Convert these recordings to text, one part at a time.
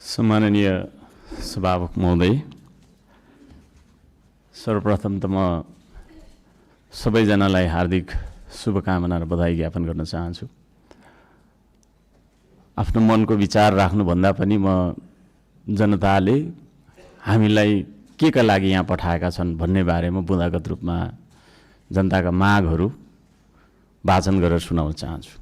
सम्माननीय सभामुख महोदय, सर्वप्रथम त म सबैजनालाई हार्दिक शुभकामना र बधाई ज्ञापन गर्न चाहन्छु। आफ्नो मनको विचार राख्नुभन्दा पनि म जनताले हामीलाई के का लागि यहाँ पठाएका छन् भन्ने बारेमा बुँदागत रूपमा जनताका मागहरू वाचन गरेर सुनाउन चाहन्छु।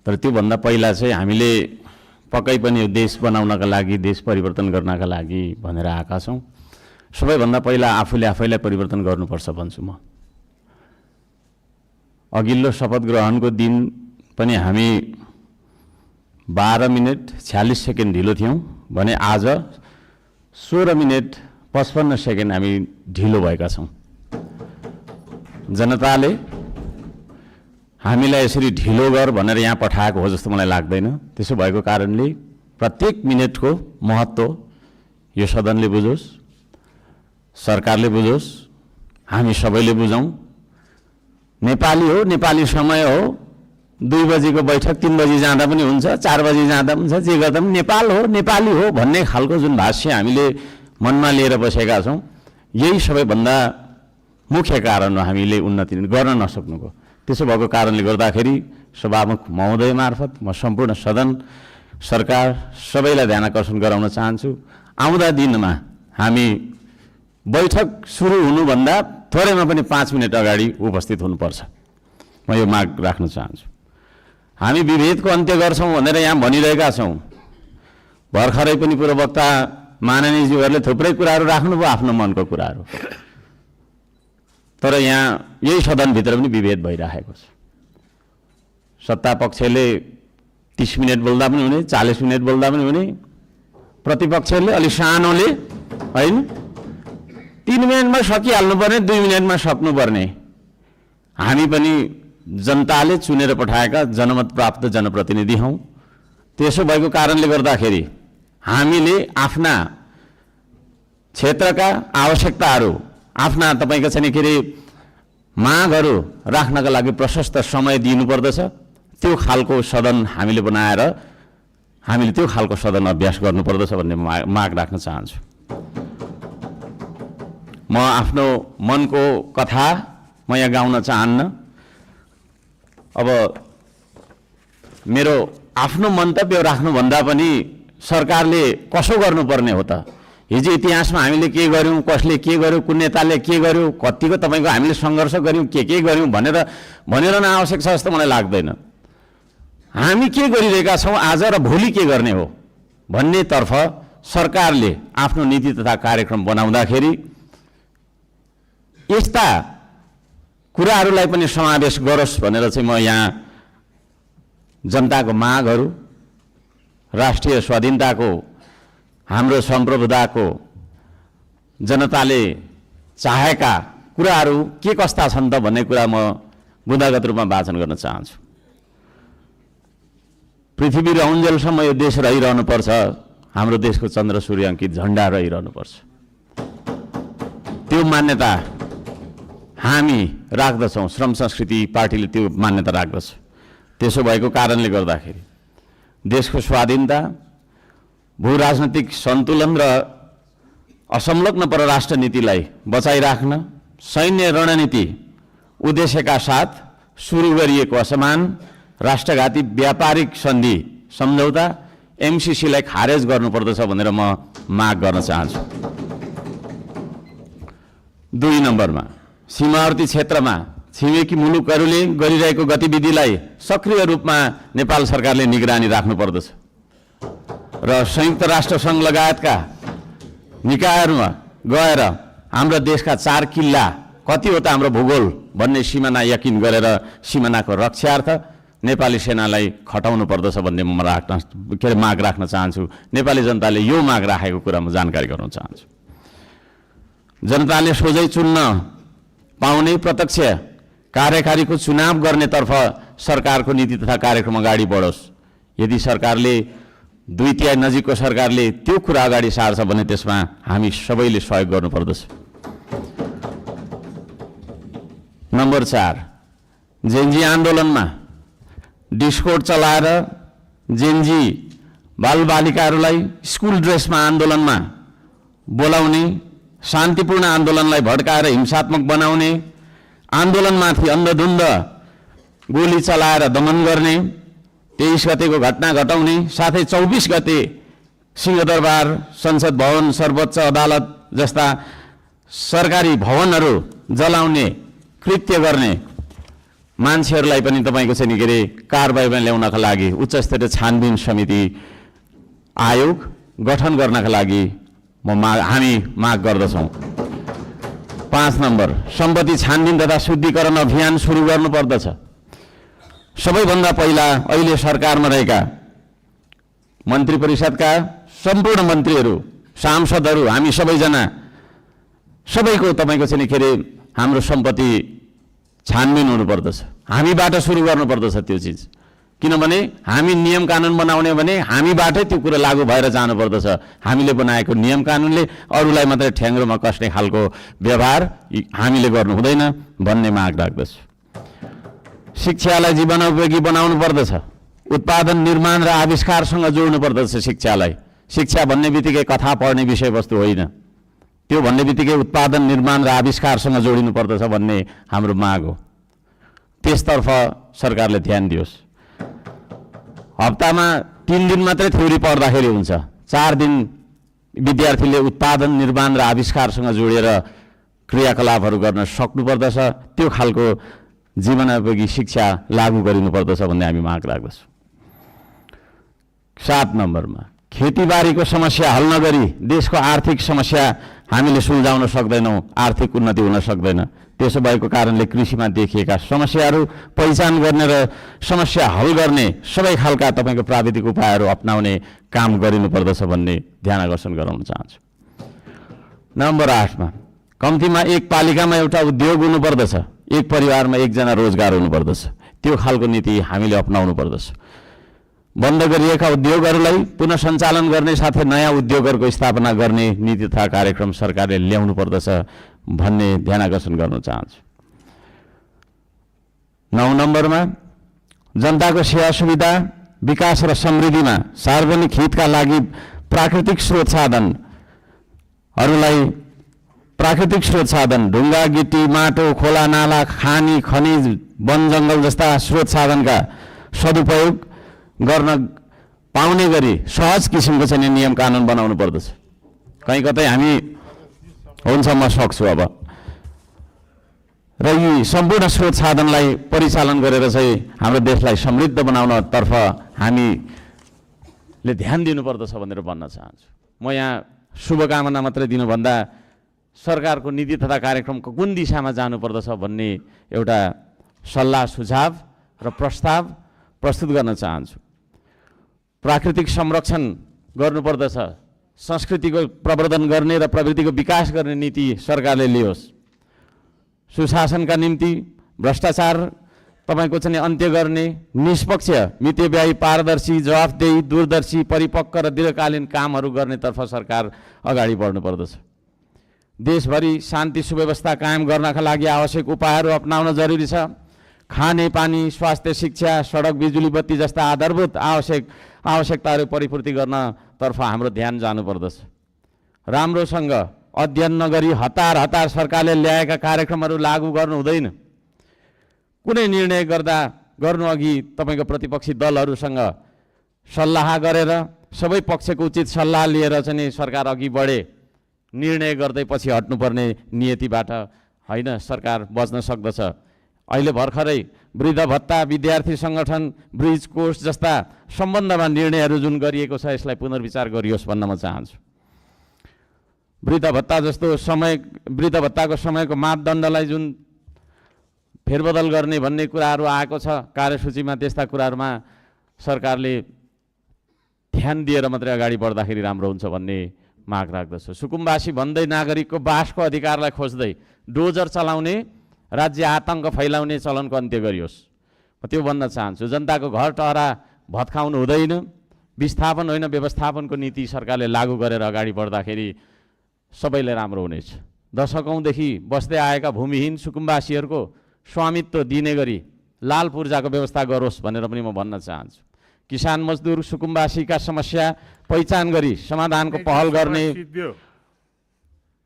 तर त्योभन्दा पहिला चाहिँ हामीले पक्कै पनि देश बनाउनका लागि, देश परिवर्तन गर्नका लागि भनेर आएका छौँ। सबैभन्दा पहिला आफूले आफैलाई परिवर्तन गर्नुपर्छ भन्छु म। अघिल्लो शपथ ग्रहणको दिन पनि हामी 12 मिनेट 46 सेकेन्ड ढिलो थियौँ भने आज 16 मिनेट 55 सेकेन्ड हामी ढिलो भएका छौँ। जनताले हामीलाई यसरी ढिलो गर भनेर यहाँ पठाएको हो जस्तो मलाई लाग्दैन। त्यसो भएको कारणले प्रत्येक मिनेटको महत्त्व यो सदनले बुझोस्, सरकारले बुझोस्, हामी सबैले बुझौँ। नेपाली हो, नेपाली समय हो, 2 बजीको बैठक 3 बजी जाँदा पनि हुन्छ, 4 बजी जाँदा पनि हुन्छ, जे गर्दा पनि नेपाल हो, नेपाली हो भन्ने खालको जुन भाष्य हामीले मनमा लिएर बसेका छौँ, यही सबैभन्दा मुख्य कारण हो हामीले उन्नति गर्न नसक्नुको। त्यसो भएको कारणले गर्दाखेरि सभामुख महोदय मार्फत म सम्पूर्ण सदन, सरकार सबैलाई ध्यानाकर्षण गराउन चाहन्छु। आउँदा दिनमा हामी बैठक सुरु हुनुभन्दा थोरैमा पनि 5 मिनट अगाडि उपस्थित हुनुपर्छ। म यो माग राख्न चाहन्छु। हामी विभेदको अन्त्य गर्छौँ भनेर यहाँ भनिरहेका छौँ। भर्खरै पनि पूर्ववक्ता माननीयज्यूहरूले थुप्रै कुराहरू राख्नुभयो, आफ्नो मनको कुराहरू। तर यहाँ यही सदनभित्र पनि विभेद भइरहेको छ। सत्ता पक्षले 30 मिनट बोल्दा पनि हुने, 40 मिनट बोल्दा पनि हुने, प्रतिपक्षले अलि सानोले होइन 3 मिनटमा सकिहाल्नुपर्ने, 2 मिनटमा सक्नुपर्ने। हामी पनि जनताले चुनेर पठाएका जनमत प्राप्त जनप्रतिनिधि हौँ। त्यसो भएको कारणले गर्दाखेरि हामीले आफ्ना क्षेत्रका आवश्यकताहरू, आफ्ना तपाईँको चाहिँ के अरे मागहरू राख्नका लागि प्रशस्त समय दिनुपर्दछ। त्यो खालको सदन हामीले बनाएर हामीले त्यो खालको सदन अभ्यास गर्नुपर्दछ भन्ने माग राख्न चाहन्छु। म आफ्नो मनको कथा म यहाँ गाउन चाहन्न। अब मेरो आफ्नो मन्तव्य राख्नुभन्दा पनि सरकारले कसो गर्नुपर्ने हो त? हिजो इतिहासमा हामीले के गर्यौँ, कसले के गर्यो, कुन नेताले के गर्यो, कतिको तपाईँको हामीले सङ्घर्ष गऱ्यौँ, के गर्यौँ भनेर नआवश्यक छ जस्तो मलाई लाग्दैन। हामी के गरिरहेका छौँ आज र भोलि के गर्ने हो भन्नेतर्फ सरकारले आफ्नो नीति तथा कार्यक्रम बनाउँदाखेरि यस्ता कुराहरूलाई पनि समावेश गरोस् भनेर चाहिँ म यहाँ जनताको मागहरू, राष्ट्रिय स्वाधीनताको, हाम्रो सम्प्रभुताको, जनताले चाहेका कुराहरू के कस्ता छन् त भन्ने कुरा म बुँदागत रूपमा वाचन गर्न चाहन्छु। पृथ्वी रहउन्जेलसम्म यो देश रहिरहनुपर्छ, हाम्रो देशको चन्द्र सूर्य अङ्कित झन्डा रहिरहनुपर्छ। त्यो मान्यता हामी राख्दछौँ। श्रम संस्कृति पार्टीले त्यो मान्यता राख्दछ। त्यसो भएको कारणले गर्दाखेरि देशको स्वाधीनता, भू राजनैतिक सन्तुलन र असंलग्न परराष्ट्र नीतिलाई बचाइराख्न सैन्य रणनीति उद्देश्यका साथ सुरु गरिएको असमान राष्ट्रघाती व्यापारिक सन्धि सम्झौता एमसीसीलाई खारेज गर्नुपर्दछ भनेर म माग गर्न चाहन्छु। 2 नम्बरमा सीमावर्ती क्षेत्रमा छिमेकी मुलुकहरूले गरिरहेको गतिविधिलाई सक्रिय रूपमा नेपाल सरकारले निगरानी राख्नुपर्दछ र संयुक्त राष्ट्रसङ्घ लगायतका निकायहरूमा गएर हाम्रो देशका 4 किल्ला कति हो त हाम्रो भूगोल भन्ने सिमाना यकिन गरेर सिमानाको रक्षार्थ नेपाली सेनालाई खटाउनु पर्दछ भन्ने म माग राख्न चाहन्छु। नेपाली जनताले यो माग राखेको कुरा म जानकारी गराउन चाहन्छु। जनताले सोझै चुन्न पाउने प्रत्यक्ष कार्यकारीको चुनाव गर्नेतर्फ सरकारको नीति तथा कार्यक्रम अगाडि बढोस्। यदि सरकारले 2/3 नजिकको सरकारले त्यो कुरा अगाडि सार्छ भने त्यसमा हामी सबैले सहयोग गर्नुपर्दछ। नम्बर 4, जेनजी आन्दोलनमा डिस्कोड चलाएर जेनजी बालबालिकाहरूलाई स्कुल ड्रेसमा आन्दोलनमा बोलाउने, शान्तिपूर्ण आन्दोलनलाई भड्काएर हिंसात्मक बनाउने, आन्दोलनमाथि अन्धधुन्ध गोली चलाएर दमन गर्ने, 23 गतेको घटना घटाउने, साथै 24 गते सिंहदरबार, संसद भवन, सर्वोच्च अदालत जस्ता सरकारी भवनहरू जलाउने कृत्य गर्ने मान्छेहरूलाई पनि तपाईँको चाहिँ के अरे कारबाहीमा ल्याउनका लागि उच्चस्तरीय छानबिन समिति आयोग गठन गर्नका लागि हामी माग गर्दछौँ। 5 नम्बर, सम्पत्ति छानबिन तथा शुद्धिकरण अभियान सुरु गर्नुपर्दछ। सबैभन्दा पहिला अहिले सरकारमा रहेका मन्त्री परिषदका सम्पूर्ण मन्त्रीहरू, सांसदहरू, हामी सबैजना सबैको तपाईँको चाहिँ के अरे हाम्रो सम्पत्ति छानबिन हुनुपर्दछ। हामीबाट सुरु गर्नुपर्दछ त्यो चिज, किनभने हामी नियम कानुन बनाउने भने हामीबाटै त्यो कुरा लागू भएर जानुपर्दछ। हामीले बनाएको नियम कानुनले अरूलाई मात्रै ठ्याङ्ग्रोमा कस्ने खालको व्यवहार हामीले गर्नु हुँदैन भन्ने माग राख्दछु। शिक्षालाई जीवनोपयोगी बनाउनु पर्दछ। उत्पादन, निर्माण र आविष्कारसँग जोड्नु पर्दछ शिक्षालाई। शिक्षा भन्ने बित्तिकै कथा पढ्ने विषयवस्तु होइन, त्यो भन्ने बित्तिकै उत्पादन, निर्माण र आविष्कारसँग जोडिनु पर्दछ भन्ने हाम्रो माग हो। त्यसतर्फ सरकारले ध्यान दियोस्। हप्तामा 3 दिन मात्रै थ्योरी पढ्दाखेरि हुन्छ, 4 दिन विद्यार्थीले उत्पादन, निर्माण र आविष्कारसँग जोडेर क्रियाकलापहरू गर्न सक्नुपर्दछ। त्यो खालको जीवनोपयोगी शिक्षा लागू गरिनुपर्दछ भन्ने हामी माग राख्दछौँ। 7 नम्बरमा, खेतीबारीको समस्या हल नगरी देशको आर्थिक समस्या हामीले सुल्झाउन सक्दैनौँ, आर्थिक उन्नति हुन सक्दैन। त्यसो भएको कारणले कृषिमा देखिएका समस्याहरू पहिचान गर्ने र समस्या हल गर्ने सबै खालका तपाईँको प्राविधिक उपायहरू अपनाउने काम गरिनुपर्दछ भन्ने ध्यान आकर्षण गराउन चाहन्छु। नम्बर 8मा, कम्तीमा एक पालिकामा एउटा उद्योग हुनुपर्दछ, एक परिवारमा एकजना रोजगार हुनुपर्दछ। त्यो खालको नीति हामीले अपनाउनु पर्दछ। बन्द गरिएका उद्योगहरूलाई पुनः सञ्चालन गर्ने साथै नयाँ उद्योगहरूको स्थापना गर्ने नीति तथा कार्यक्रम सरकारले ल्याउनु पर्दछ भन्ने ध्यान आकर्षण गर्न चाहन्छु। 9 नम्बरमा, जनताको सेवा सुविधा, विकास र समृद्धिमा सार्वजनिक हितका लागि प्राकृतिक स्रोत साधन ढुङ्गा, गिटी, माटो, खोला, नाला, खानी, खनिज, वन जङ्गल जस्ता स्रोत साधनका सदुपयोग गर्न पाउने गरी सहज किसिमको चाहिँ नियम कानुन बनाउनु पर्दछ। कहीँ कतै हामी हुन्छ म सक्छु अब र यी सम्पूर्ण स्रोत साधनलाई परिचालन गरेर चाहिँ हाम्रो देशलाई समृद्ध बनाउनतर्फ हामीले ध्यान दिनुपर्दछ भनेर भन्न चाहन्छु। म यहाँ शुभकामना मात्रै दिनुभन्दा सरकारको नीति तथा कार्यक्रमको कुन दिशामा जानुपर्दछ भन्ने एउटा सल्लाह सुझाव र प्रस्ताव प्रस्तुत गर्न चाहन्छु। प्राकृतिक संरक्षण गर्नुपर्दछ, संस्कृतिको प्रवर्धन गर्ने र प्रवृत्तिको विकास गर्ने नीति सरकारले लियोस्। सुशासनका निम्ति भ्रष्टाचार तपाईँको चाहिँ अन्त्य गर्ने, निष्पक्ष, मितव्ययी, पारदर्शी, जवाफदेही, दूरदर्शी, परिपक्व र दीर्घकालीन कामहरू गर्नेतर्फ सरकार अगाडि बढ्नुपर्दछ। देशभरि शान्ति सुव्यवस्था कायम गर्नका लागि आवश्यक उपायहरू अपनाउन जरुरी छ। खाने पानी, स्वास्थ्य, शिक्षा, सडक, बिजुली बत्ती जस्ता आधारभूत आवश्यकताहरू परिपूर्ति गर्नतर्फ हाम्रो ध्यान जानुपर्दछ। राम्रोसँग अध्ययन नगरी हतार सरकारले ल्याएका कार्यक्रमहरू लागू गर्नु हुँदैन। कुनै निर्णय गर्नु अघि तपाईँको प्रतिपक्षी दलहरूसँग सल्लाह गरेर सबै पक्षको उचित सल्लाह लिएर चाहिँ सरकार अघि बढे। निर्णय गर्दै पछि हट्नुपर्ने नियतिबाट होइन, सरकार बच्न सक्दछ। अहिले भर्खरै वृद्ध भत्ता, विद्यार्थी सङ्गठन, ब्रिज कोर्स जस्ता सम्बन्धमा निर्णयहरू जुन गरिएको छ यसलाई पुनर्विचार गरियोस् भन्न म चाहन्छु। वृद्ध भत्ताको समयको मापदण्डलाई जुन फेरबदल गर्ने भन्ने कुराहरू आएको छ कार्यसूचीमा, त्यस्ता कुराहरूमा सरकारले ध्यान दिएर मात्रै अगाडि बढ्दाखेरि राम्रो हुन्छ भन्ने माग राख्दछु। सुकुम्बासी भन्दै नागरिकको बासको अधिकारलाई खोज्दै डोजर चलाउने, राज्य आतङ्क फैलाउने चलनको अन्त्य गरियोस्। म त्यो भन्न चाहन्छु। जनताको घर टहरा भत्काउनु हुँदैन। विस्थापन होइन, व्यवस्थापनको नीति सरकारले लागू गरेर अगाडि बढ्दाखेरि सबैले राम्रो हुनेछ। दशकौँदेखि बस्दै आएका भूमिहीन सुकुम्बासीहरूको स्वामित्व दिने गरी लाल पूर्जाको व्यवस्था गरोस् भनेर पनि म भन्न चाहन्छु। किसान मजदुर सुकुम्बासीका समस्या पहिचान गरी समाधानको पहल गर्ने,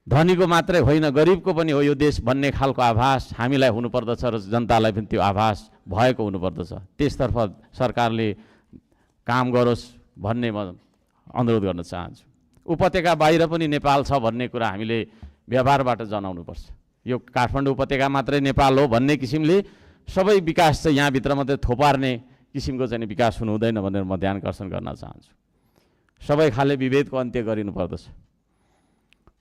धनीको मात्रै होइन गरिबको पनि हो यो देश भन्ने खालको आभास हामीलाई हुनुपर्दछ र जनतालाई पनि त्यो आभास भएको हुनुपर्दछ। त्यसतर्फ सरकारले काम गरोस् भन्ने म अनुरोध गर्न चाहन्छु। उपत्यका बाहिर पनि नेपाल छ भन्ने कुरा हामीले व्यवहारबाट जनाउनुपर्छ। यो काठमाडौँ उपत्यका मात्रै नेपाल हो भन्ने किसिमले सबै विकास चाहिँ यहाँभित्र मात्रै थोपार्ने किसिमको चाहिँ विकास हुनु हुँदैन भनेर म ध्यान आकर्षण गर्न चाहन्छु। सबै खाले विभेदको अन्त्य गरिनुपर्दछ।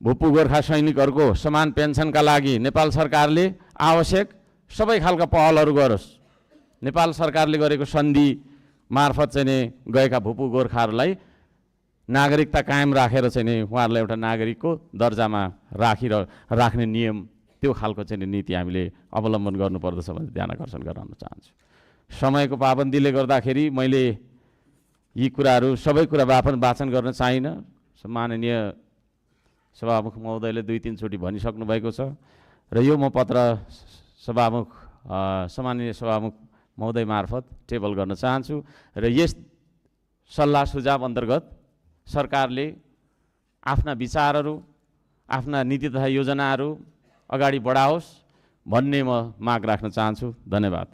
भूपू गोर्खा सैनिकहरूको समान पेन्सनका लागि नेपाल सरकारले आवश्यक सबै खालका पहलहरू गरोस्। नेपाल सरकारले गरेको सन्धि मार्फत चाहिँ नि गएका भूपू गोर्खाहरूलाई नागरिकता कायम राखेर चाहिँ नि उहाँहरूलाई एउटा नागरिकको दर्जामा राख्ने नियम त्यो खालको चाहिँ नीति हामीले अवलम्बन गर्नुपर्दछ भनेर ध्यान आकर्षण गराउन चाहन्छु। समयको पाबन्दीले गर्दाखेरि मैले यी कुराहरू सबै कुरा वाचन गर्न चाहिनँ। माननीय सभामुख महोदयले 2-3 चोटि भनिसक्नु भएको छ र यो म पत्र सम्माननीय सभामुख महोदय मार्फत टेबल गर्न चाहन्छु र यस सल्लाह सुझाव अन्तर्गत सरकारले आफ्ना विचारहरू आफ्ना नीति तथा योजनाहरू अगाडि बढाओस् भन्ने म माग राख्न चाहन्छु। धन्यवाद।